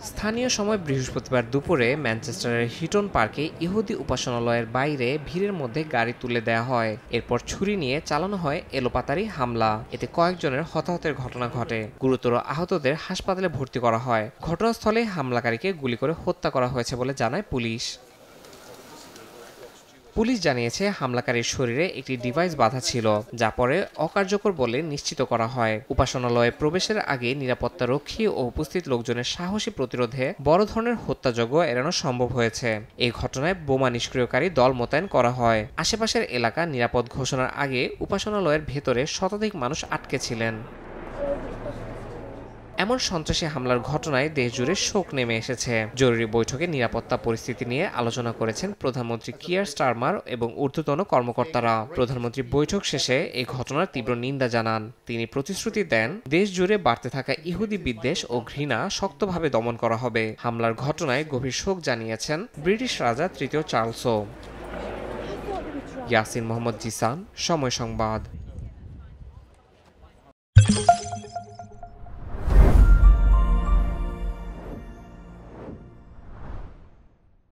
স্থানীয় সময় বৃহস্পতিবার দুপুরে ম্যানচেস্টারের হিটন পার্কে ইহুদি উপাসনালয়ের বাইরে ভিড়ের মধ্যে গাড়ি তুলে দেওয়া হয়। এরপর ছুরি নিয়ে চালানো হয় এলোপাতাড়ি হামলা। এতে কয়েকজনের হতাহতের ঘটনা ঘটে। গুরুতর আহতদের হাসপাতালে ভর্তি করা হয়। ঘটনাস্থলে হামলাকারীকে গুলি করে হত্যা করা হয়েছে বলে জানায় পুলিশ। পুলিশ জানিয়েছে, হামলাকারীর শরীরে একটি ডিভাইস বাঁধা ছিল, যা পরে অকার্যকর বলে নিশ্চিত করা হয়। উপাসনালয়ে প্রবেশের আগে নিরাপত্তারক্ষী ও উপস্থিত লোকজনের সাহসী প্রতিরোধে বড় ধরনের হত্যাযজ্ঞ এড়ানো সম্ভব হয়েছে। এই ঘটনায় বোমা নিষ্ক্রিয়কারী দল মোতায়েন করা হয়। আশেপাশের এলাকা নিরাপদ ঘোষণার আগে উপাসনালয়ের ভেতরে শতাধিক মানুষ আটকে ছিলেন। এমন সন্ত্রাসী হামলার ঘটনায় দেশজুড়ে শোক নেমে এসেছে। জরুরি বৈঠকে নিরাপত্তা পরিস্থিতি নিয়ে আলোচনা করেছেন প্রধানমন্ত্রী কিয়ার স্টারমার এবং ঊর্ধ্বতন কর্মকর্তারা। প্রধানমন্ত্রী বৈঠক শেষে এই ঘটনার তীব্র নিন্দা জানান। তিনি প্রতিশ্রুতি দেন, দেশ জুড়ে বাড়তে থাকা ইহুদি বিদ্বেষ ও ঘৃণা শক্তভাবে দমন করা হবে। হামলার ঘটনায় গভীর শোক জানিয়েছেন ব্রিটিশ রাজা তৃতীয় চার্লসও। ইয়াসিন মোহাম্মদ জিসান, সময় সংবাদ।